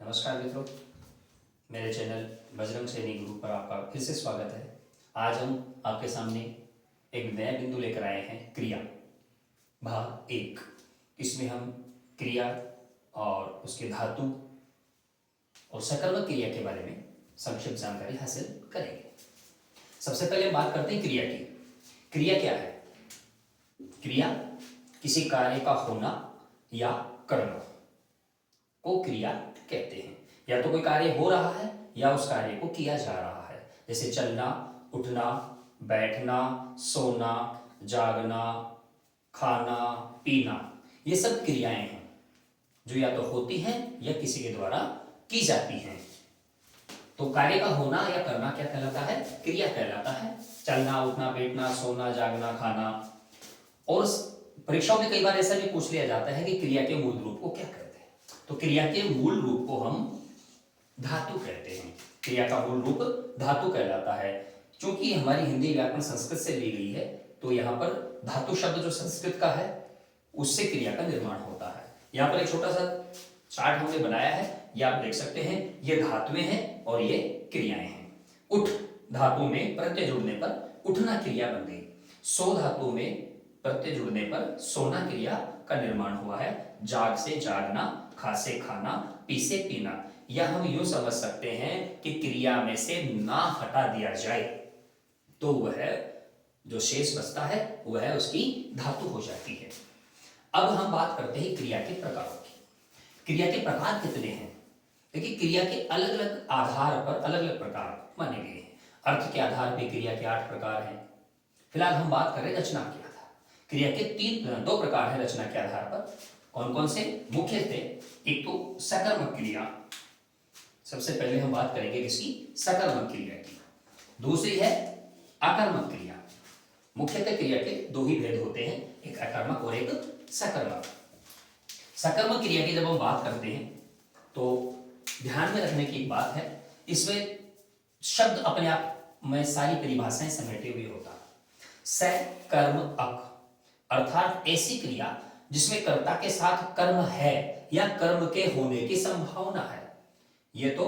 नमस्कार मित्रों, मेरे चैनल बजरंग सैनिक ग्रुप पर आपका फिर से स्वागत है। आज हम आपके सामने एक नया बिंदु लेकर आए हैं, क्रिया भाग 1। इसमें हम क्रिया और उसके धातु और सकर्मक क्रिया के बारे में संक्षिप्त जानकारी हासिल करेंगे। सबसे पहले हम बात करते हैं क्रिया की। क्रिया क्या है? क्रिया किसी कार्य का होना या करना को क्रिया कहते हैं। या तो कोई कार्य हो रहा है या उस कार्य को किया जा रहा है, जैसे चलना, उठना, बैठना, सोना, जागना, खाना, पीना। ये सब क्रियाएं हैं जो या तो होती हैं या किसी के द्वारा की जाती हैं। तो कार्य का होना या करना क्या कहलाता है? क्रिया कहलाता है। चलना, उठना, बैठना, सोना, जागना, खाना। और परीक्षाओं में कई बार ऐसा भी पूछ लिया जाता है कि क्रिया के मूल रूप को क्या कहते हैं। तो क्रिया के मूल रूप को हम धातु कहते हैं। क्रिया का मूल रूप धातु कहलाता है। क्योंकि हमारी हिंदी व्याकरण संस्कृत से ली गई है, तो यहाँ पर धातु शब्द जो संस्कृत का है उससे क्रिया का निर्माण होता है। यहाँ पर एक छोटा सा चार्ट हमने बनाया है, ये आप देख सकते हैं। ये धातुएं हैं और ये क्रियाएं हैं। उठ धातु में प्रत्यय जुड़ने पर उठना क्रिया बन गई। सो धातु में प्रत्यय जुड़ने पर सोना क्रिया का निर्माण हुआ है। जाग से जागना, खा से खाना, पी से पीना। या हम यूं समझ सकते हैं कि क्रिया में से ना हटा दिया जाए तो वह जो शेष बचता है वह उसकी धातु हो जाती है। अब हम बात करते हैं क्रिया के प्रकारों की। क्रिया के प्रकार कितने हैं? देखिए, क्रिया के अलग अलग आधार पर अलग अलग प्रकार माने गए हैं। अर्थ के आधार पर क्रिया के 8 प्रकार हैं। फिलहाल हम बात करें रचना के आधार। क्रिया के 2 प्रकार है रचना के आधार पर। कौन कौन से? मुख्य थे। एक तो सकर्मक क्रिया, सबसे पहले हम बात करेंगे किसकी? सकर्मक क्रिया की। दूसरी है आकर्मक क्रिया। मुख्यतः क्रिया के 2 ही भेद होते हैं, एक आकर्मक और एक सकर्मक। सकर्मक क्रिया की जब हम बात करते हैं तो ध्यान में रखने की एक बात है, इसमें शब्द अपने आप में सारी परिभाषाएं समेटे हुए होता है। सकर्म अक अर्थात ऐसी क्रिया जिसमें कर्ता के साथ कर्म है या कर्म के होने की संभावना है। ये तो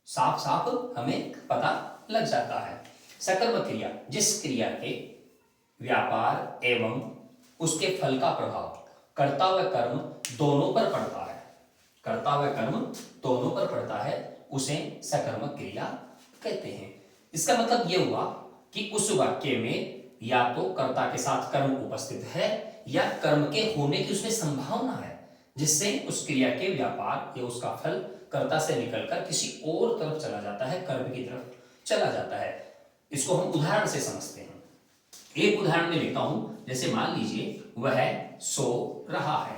साफ साफ हमें पता लग जाता है। सकर्मक क्रिया जिस क्रिया के व्यापार एवं उसके फल का प्रभाव कर्ता व कर्म दोनों पर पड़ता है, कर्ता व कर्म दोनों पर पड़ता है, उसे सकर्मक क्रिया कहते हैं। इसका मतलब यह हुआ कि उस वाक्य में या तो कर्ता के साथ कर्म उपस्थित है या कर्म के होने की उसमें संभावना है, जिससे उस क्रिया के व्यापार या उसका फल कर्ता से निकलकर किसी और तरफ चला जाता है, कर्म की तरफ चला जाता है। इसको हम उदाहरण से समझते हैं। एक उदाहरण में लेता हूं, जैसे मान लीजिए वह सो रहा है।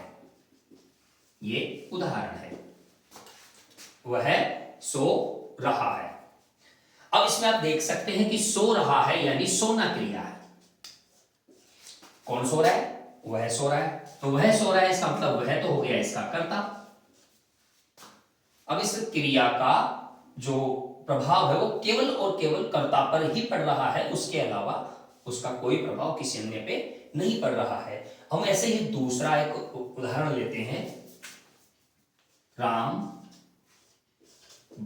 ये उदाहरण है, वह सो रहा है। अब इसमें आप देख सकते हैं कि सो रहा है यानी सोना क्रिया है। कौन सो रहा है? वह सो रहा है। तो वह सो रहा है, इसका मतलब वह तो हो गया इसका कर्ता। अब इस क्रिया का जो प्रभाव है वो केवल और केवल कर्ता पर ही पड़ रहा है, उसके अलावा उसका कोई प्रभाव किसी अन्य पे नहीं पड़ रहा है। हम ऐसे ही दूसरा एक उदाहरण लेते हैं। राम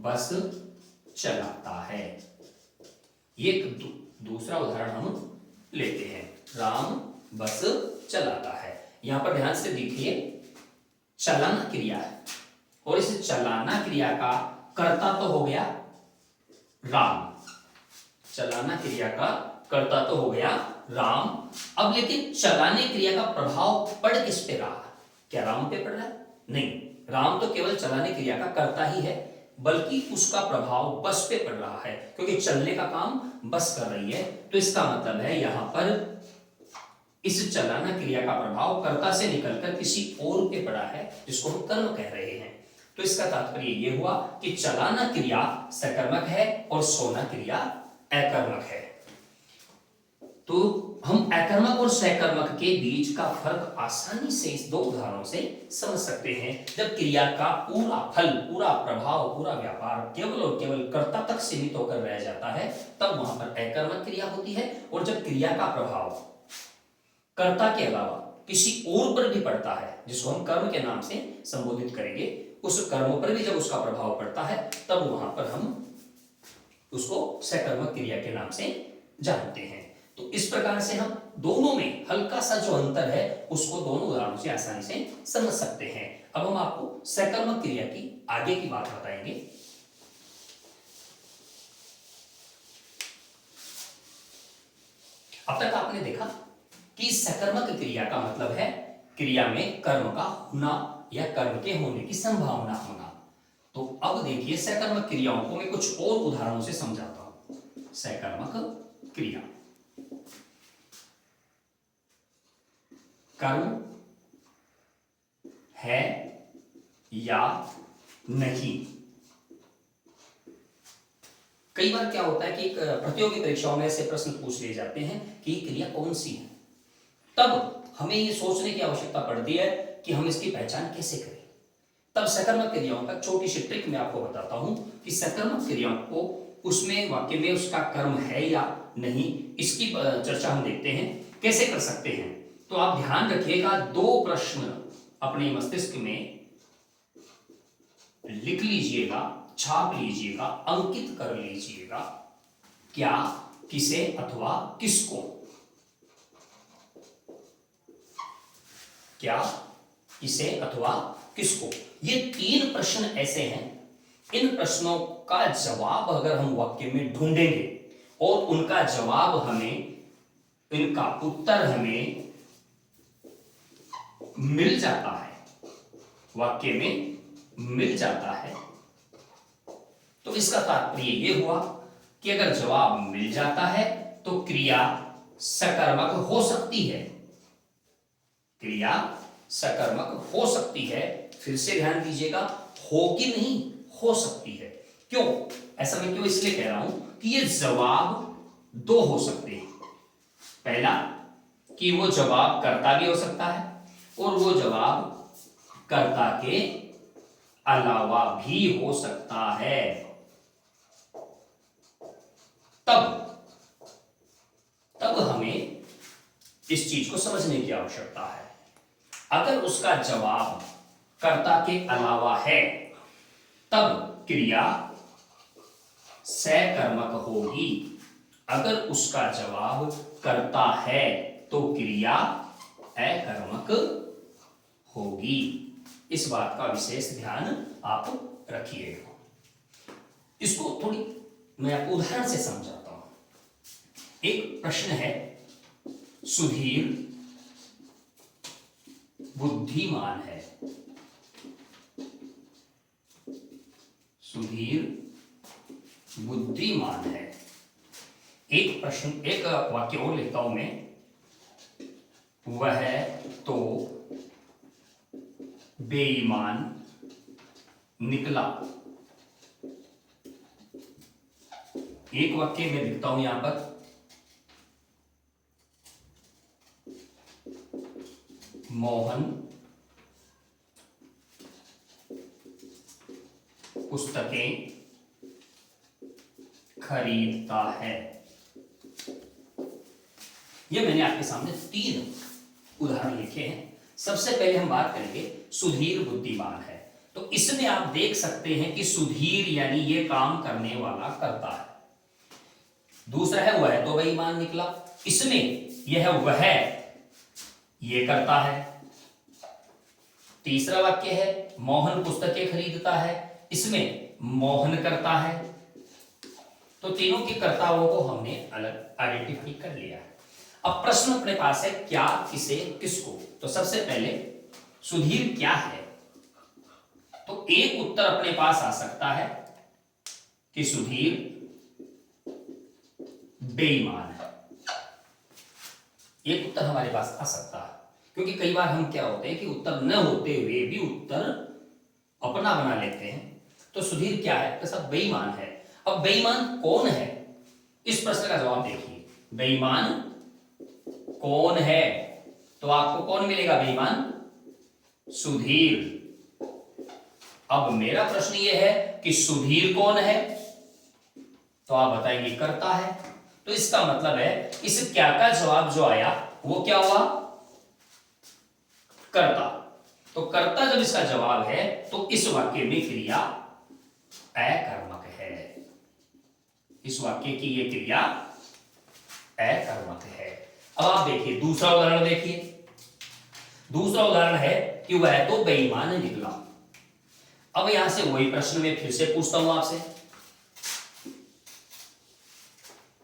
बस चलाता है। ये दूसरा उदाहरण हम लेते हैं। राम बस चलाता है। यहां पर ध्यान से देखिए, चलन क्रिया है और इस चलाना क्रिया का कर्ता तो हो गया राम। चलाना क्रिया का कर्ता तो हो गया राम। अब लेकिन चलाने क्रिया का प्रभाव पड़ किस पे रहा? क्या राम पे पड़ रहा है? नहीं, राम तो केवल चलाने क्रिया का कर्ता ही है, बल्कि उसका प्रभाव बस पे पड़ रहा है, क्योंकि चलने का काम बस कर रही है। तो इसका मतलब है यहां पर इस चलाना क्रिया का प्रभाव कर्ता से निकलकर किसी और पे पड़ा है, जिसको हम कर्म कह रहे हैं। तो इसका तात्पर्य यह हुआ कि चलाना क्रिया सकर्मक है और सोना क्रिया अकर्मक है। तो हम अकर्मक और सकर्मक के बीच का फर्क आसानी से इस 2 उदाहरणों से समझ सकते हैं। जब क्रिया का पूरा फल, पूरा प्रभाव, पूरा व्यापार केवल और केवल कर्ता तक सीमित होकर रह जाता है, तब वहां पर अकर्मक क्रिया होती है। और जब क्रिया का प्रभाव कर्ता के अलावा किसी और पर भी पड़ता है, जिसको हम कर्म के नाम से संबोधित करेंगे, उस कर्म पर भी जब उसका प्रभाव पड़ता है तब वहां पर हम उसको सकर्मक क्रिया के नाम से जानते हैं। तो इस प्रकार से हम दोनों में हल्का सा जो अंतर है उसको दोनों उदाहरणों से आसानी से समझ सकते हैं। अब हम आपको सकर्मक क्रिया की आगे की बात बताएंगे। अब तक आपने देखा कि सकर्मक क्रिया का मतलब है क्रिया में कर्म का होना या कर्म के होने की संभावना होना। तो अब देखिए सकर्मक क्रियाओं को मैं कुछ और उदाहरणों से समझाता हूं। सकर्मक क्रिया, कर्म है या नहीं। कई बार क्या होता है कि प्रतियोगी परीक्षाओं में ऐसे प्रश्न पूछ लिए जाते हैं कि क्रिया कौन सी है, तब हमें ये सोचने की आवश्यकता पड़ती है कि हम इसकी पहचान कैसे करें। तब सकर्मक क्रियाओं का छोटी सी ट्रिक मैं आपको बताता हूं कि सकर्मक क्रियाओं को उसमें वाक्य में उसका कर्म है या नहीं, इसकी चर्चा हम देखते हैं कैसे कर सकते हैं। तो आप ध्यान रखिएगा, दो प्रश्न अपने मस्तिष्क में लिख लीजिएगा, छाप लीजिएगा, अंकित कर लीजिएगा। क्या, किसे अथवा किसको। क्या, किसे अथवा किसको, ये तीन प्रश्न ऐसे हैं। इन प्रश्नों का जवाब अगर हम वाक्य में ढूंढेंगे और उनका जवाब हमें, इनका उत्तर हमें मिल जाता है, वाक्य में मिल जाता है, तो इसका तात्पर्य यह हुआ कि अगर जवाब मिल जाता है तो क्रिया सकर्मक हो सकती है। क्रिया सकर्मक हो सकती है। फिर से ध्यान दीजिएगा, होगी नहीं, हो सकती है। क्यों ऐसा, मैं क्यों इसलिए कह रहा हूं कि ये जवाब दो हो सकते हैं। पहला कि वो जवाब कर्ता भी हो सकता है और वो जवाब कर्ता के अलावा भी हो सकता है। तब हमें इस चीज को समझने की आवश्यकता है। अगर उसका जवाब कर्ता के अलावा है तब क्रिया सकर्मक होगी। अगर उसका जवाब कर्ता है तो क्रिया अकर्मक होगी। इस बात का विशेष ध्यान आप रखिएगा। इसको थोड़ी मैं आपको उदाहरण से समझाता हूं। एक प्रश्न है, सुधीर बुद्धिमान है। सुधीर बुद्धिमान है। एक प्रश्न, एक वाक्य और लिखता हूं मैं, वह तो बेईमान निकला। एक वाक्य में लिखता हूं यहां पर, मोहन पुस्तकें खरीदता है। ये मैंने आपके सामने तीन उदाहरण लिखे हैं। सबसे पहले हम बात करेंगे सुधीर बुद्धिमान है। तो इसमें आप देख सकते हैं कि सुधीर यानी ये काम करने वाला करता है। दूसरा है वह तो बेईमान निकला, इसमें यह वह ये करता है। तीसरा वाक्य है मोहन पुस्तकें खरीदता है, इसमें मोहन करता है। तो तीनों के कर्ताओं को हमने अलग आइडेंटिफाई कर लिया है। अब प्रश्न अपने पास है क्या, किसे, किसको। तो सबसे पहले सुधीर क्या है, तो एक उत्तर अपने पास आ सकता है कि सुधीर बेईमान है। एक उत्तर हमारे पास आ सकता है, क्योंकि कई बार हम क्या होते हैं कि उत्तर न होते हुए भी उत्तर अपना बना लेते हैं। तो सुधीर क्या है, तो सब बेईमान है। अब बेईमान कौन है, इस प्रश्न का जवाब देखिए। बेईमान कौन है, तो आपको कौन मिलेगा, बेईमान सुधीर। अब मेरा प्रश्न यह है कि सुधीर कौन है, तो आप बताएंगे करता है। तो इसका मतलब है इस क्या का जवाब जो आया वो क्या हुआ, करता। तो कर्ता जब इसका जवाब है तो इस वाक्य में क्रिया अकर्मक है। इस वाक्य की ये क्रिया अकर्मक है। अब आप देखिए दूसरा उदाहरण देखिए। दूसरा उदाहरण है कि वह तो बेईमान निकला। अब यहां से वही प्रश्न में फिर से पूछता हूं आपसे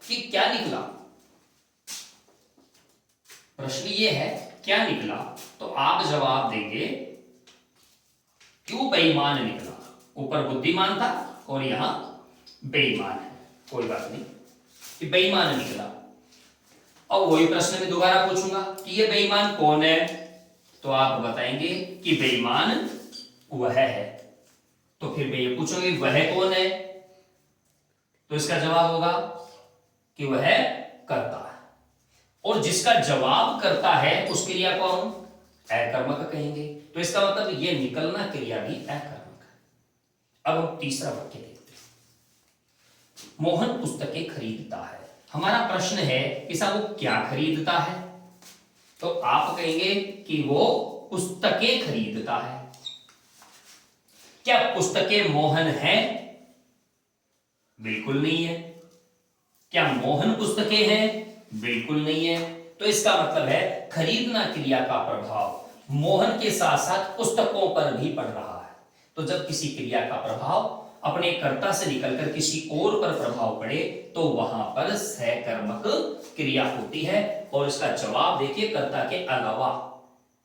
कि क्या निकला। प्रश्न ये है क्या निकला, तो आप जवाब देंगे क्यों बेईमान निकला। ऊपर बुद्धिमान था और यहां बेईमान है, कोई बात नहीं कि बेईमान निकला। अब वही प्रश्न में दोबारा पूछूंगा कि ये बेईमान कौन है, तो आप बताएंगे कि बेईमान वह है। तो फिर मैं ये पूछूंगी वह कौन है, तो इसका जवाब होगा कि वह कर्ता है। और जिसका जवाब करता है उस क्रिया को हम अकर्मक कहेंगे। तो इसका मतलब ये निकलना क्रिया भी अकर्मक है। अब हम तीसरा वाक्य देखते हैं। मोहन पुस्तकें खरीदता है। हमारा प्रश्न है कि साहब वो क्या खरीदता है, तो आप कहेंगे कि वो पुस्तकें खरीदता है। क्या पुस्तकें मोहन है? बिल्कुल नहीं है। क्या मोहन पुस्तकें हैं? बिल्कुल नहीं है। तो इसका मतलब है खरीदना क्रिया का प्रभाव मोहन के साथ साथ पुस्तकों पर भी पड़ रहा है। तो जब किसी क्रिया का प्रभाव अपने कर्ता से निकलकर किसी और पर प्रभाव पड़े तो वहां पर सहकर्मक क्रिया होती है। और इसका जवाब देखिए कर्ता के अलावा,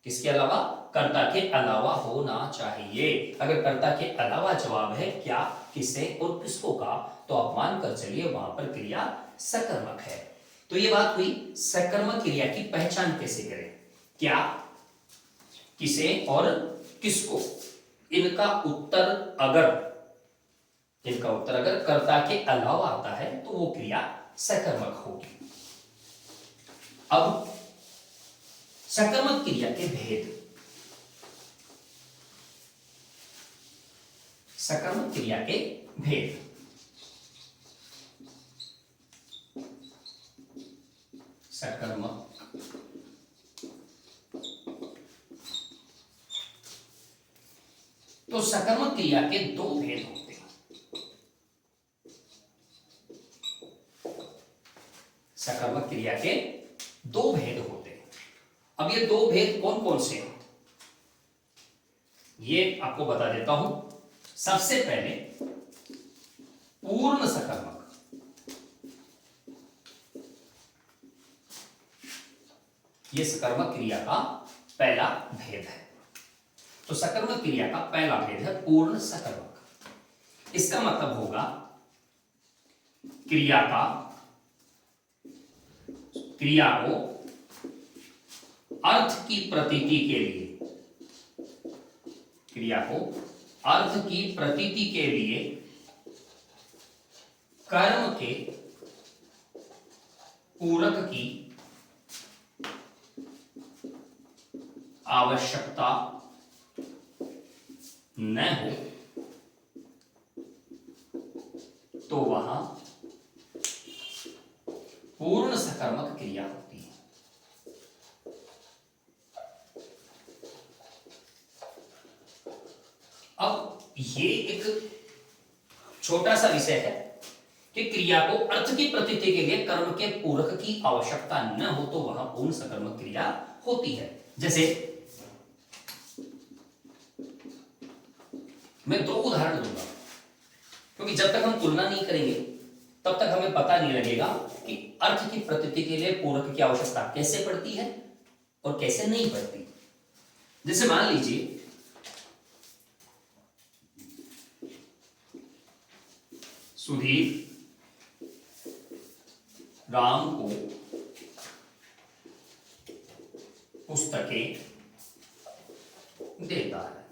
किसके अलावा? कर्ता के अलावा होना चाहिए। अगर कर्ता के अलावा जवाब है क्या, किसे और किसको का, तो आप मानकर चलिए वहां पर क्रिया सकर्मक है। तो ये बात हुई सकर्मक क्रिया की पहचान कैसे करें। क्या, किसे और किसको। इनका उत्तर अगर कर्ता के अलावा आता है तो वो क्रिया सकर्मक होगी। अब सकर्मक क्रिया के भेद। सकर्मक क्रिया के भेद। सकर्मक तो सकर्मक क्रिया के दो भेद होते हैं। सकर्मक क्रिया के दो भेद होते हैं। अब ये दो भेद कौन कौन से हैं, ये आपको बता देता हूं। सबसे पहले पूर्ण सकर्मक। ये सकर्मक क्रिया का पहला भेद है। तो सकर्मक क्रिया का पहला भेद है पूर्ण सकर्मक। इसका मतलब होगा क्रिया को अर्थ की प्रतीति के लिए, क्रिया को अर्थ की प्रतीति के लिए कर्म के पूरक की आवश्यकता न हो तो वहां पूर्ण सकर्मक क्रिया होती है। अब ये एक छोटा सा विषय है कि क्रिया को अर्थ की प्रतीति के लिए कर्म के पूरक की आवश्यकता न हो तो वहां पूर्ण सकर्मक क्रिया होती है। जैसे मैं दो उदाहरण दूंगा, क्योंकि जब तक हम तुलना नहीं करेंगे तब तक हमें पता नहीं लगेगा कि अर्थ की प्रतीति के लिए पूरक की आवश्यकता कैसे पड़ती है और कैसे नहीं पड़ती। जैसे मान लीजिए सुधीर राम को पुस्तकें देता है।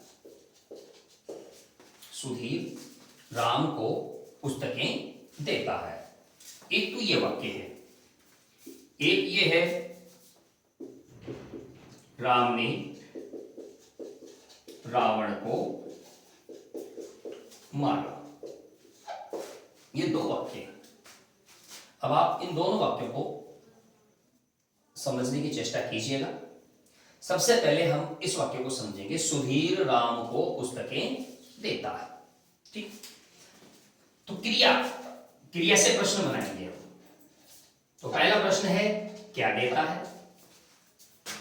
सुधीर राम को पुस्तकें देता है। एक तो ये वाक्य है, एक ये है राम ने रावण को मारा। ये दो वाक्य हैं। अब आप इन दोनों वाक्यों को समझने की चेष्टा कीजिएगा। सबसे पहले हम इस वाक्य को समझेंगे, सुधीर राम को पुस्तकें देता है। ठीक, तो क्रिया, क्रिया से प्रश्न बनाएंगे। तो पहला प्रश्न है क्या देता है,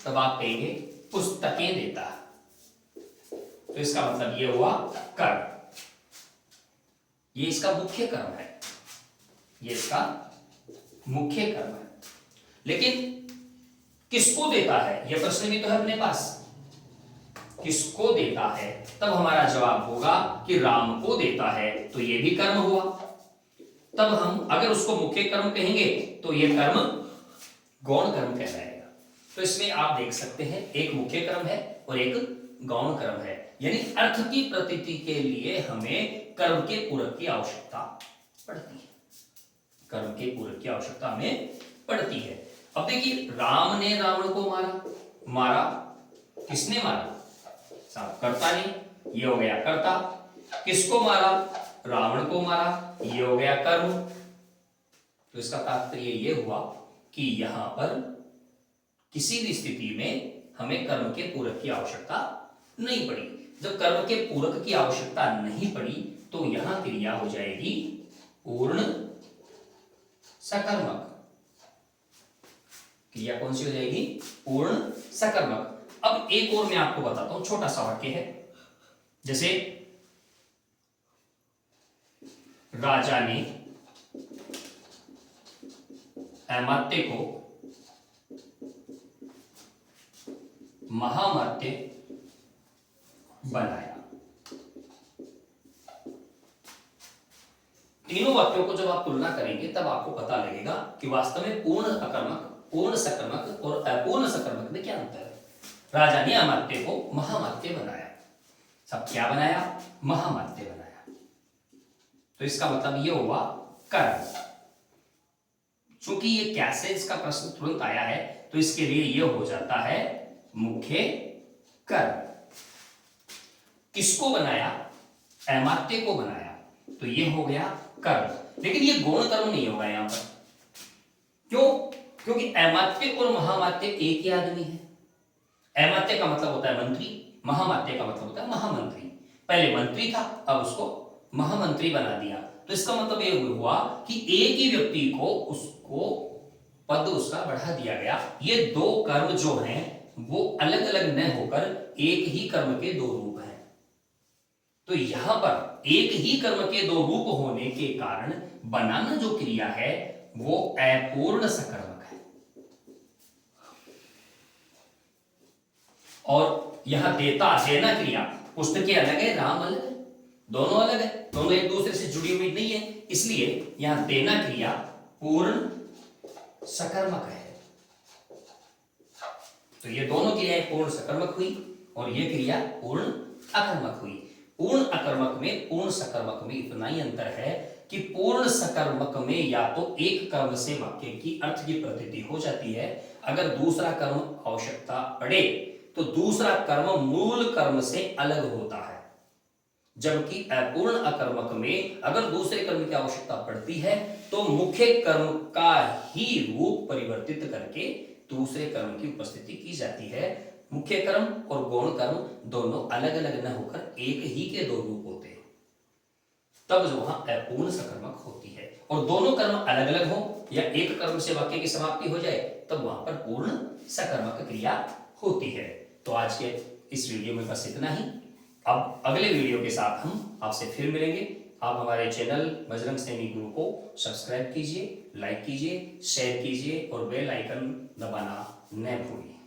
तब आप कहेंगे पुस्तकें देता है। तो इसका मतलब ये हुआ कर्म, ये इसका मुख्य कर्म है, ये इसका मुख्य कर्म है। लेकिन किसको देता है, यह प्रश्न भी तो है अपने पास, किसको देता है, तब हमारा जवाब होगा कि राम को देता है, तो यह भी कर्म हुआ। तब हम अगर उसको मुख्य कर्म कहेंगे तो यह कर्म गौण कर्म कहलाएगा। तो इसमें आप देख सकते हैं एक मुख्य कर्म है और एक गौण कर्म है, यानी अर्थ की प्रतीति के लिए हमें कर्म के पूरक की आवश्यकता पड़ती है, कर्म के पूरक की आवश्यकता हमें पड़ती है। अब देखिए, राम ने रावण को मारा, मारा किसने मारा, साहब कर्ता ने, ये हो गया कर्ता। किसको मारा, रावण को मारा, ये हो गया कर्म। तो इसका तात्पर्य ये हुआ कि यहां पर किसी भी स्थिति में हमें कर्म के पूरक की आवश्यकता नहीं पड़ी। जब कर्म के पूरक की आवश्यकता नहीं पड़ी तो यहां क्रिया हो जाएगी पूर्ण सकर्मक। क्रिया कौन सी हो जाएगी, पूर्ण सकर्मक। अब एक और मैं आपको बताता हूं, छोटा सा वाक्य है, जैसे राजा ने अमात्य को महामात्य बनाया। तीनों वाक्यों को जब आप तुलना करेंगे तब आपको पता लगेगा कि वास्तव में पूर्ण अकर्मक, पूर्ण सकर्मक और अपूर्ण सकर्मक में क्या अंतर है। राजा ने अमात्य को महामात्य बनाया, सब क्या बनाया, महामात्य बनाया। तो इसका मतलब ये हुआ कर्म। चूंकि ये कैसे इसका प्रश्न तुरंत आया है तो इसके लिए ये हो जाता है मुख्य कर्म। किसको बनाया, अमात्य को बनाया, तो ये हो गया कर्म। लेकिन ये गौण कर्म नहीं होगा यहां पर, क्यों, क्योंकि अमात्य और महामात्य एक ही आदमी है। अमात्य का मतलब होता है मंत्री, महामात्य का मतलब होता है महामंत्री। पहले मंत्री था, अब उसको महामंत्री बना दिया। तो इसका मतलब ये हुआ कि एक ही व्यक्ति को उसको पद उसका बढ़ा दिया गया। ये दो कर्म जो हैं वो अलग अलग न होकर एक ही कर्म के दो रूप हैं। तो यहां पर एक ही कर्म के दो रूप होने के कारण बनाना जो क्रिया है वो अपूर्ण सकर्मक है। और यहां देता, देना क्रिया, पुस्तकें अलग है, राम अलग है, दोनों अलग है, दोनों एक दूसरे से जुड़ी हुई नहीं है, इसलिए यहां देना क्रिया पूर्ण सकर्मक है। तो ये दोनों क्रियाएं पूर्ण सकर्मक हुई और ये क्रिया पूर्ण अकर्मक हुई। पूर्ण अकर्मक में पूर्ण सकर्मक में इतना ही अंतर है कि पूर्ण सकर्मक में या तो एक कर्म से वाक्य की अर्थ की प्रतीति हो जाती है, अगर दूसरा कर्म आवश्यकता पड़े तो दूसरा कर्म मूल कर्म से अलग होता है। जबकि अपूर्ण अकर्मक में अगर दूसरे कर्म की आवश्यकता पड़ती है तो मुख्य कर्म का ही रूप परिवर्तित करके दूसरे कर्म की उपस्थिति की जाती है। मुख्य कर्म और गौण कर्म दोनों अलग अलग न होकर एक ही के दो रूप होते हैं, तब जो वहां अपूर्ण सकर्मक होती है। और दोनों कर्म अलग अलग हो या एक कर्म से वाक्य की समाप्ति हो जाए तब वहां पर पूर्ण सकर्मक क्रिया होती है। तो आज के इस वीडियो में बस इतना ही। अब अगले वीडियो के साथ हम आपसे फिर मिलेंगे। आप हमारे चैनल बजरंग सैनी गुरु को सब्सक्राइब कीजिए, लाइक कीजिए, शेयर कीजिए और बेल आइकन दबाना न भूलिए।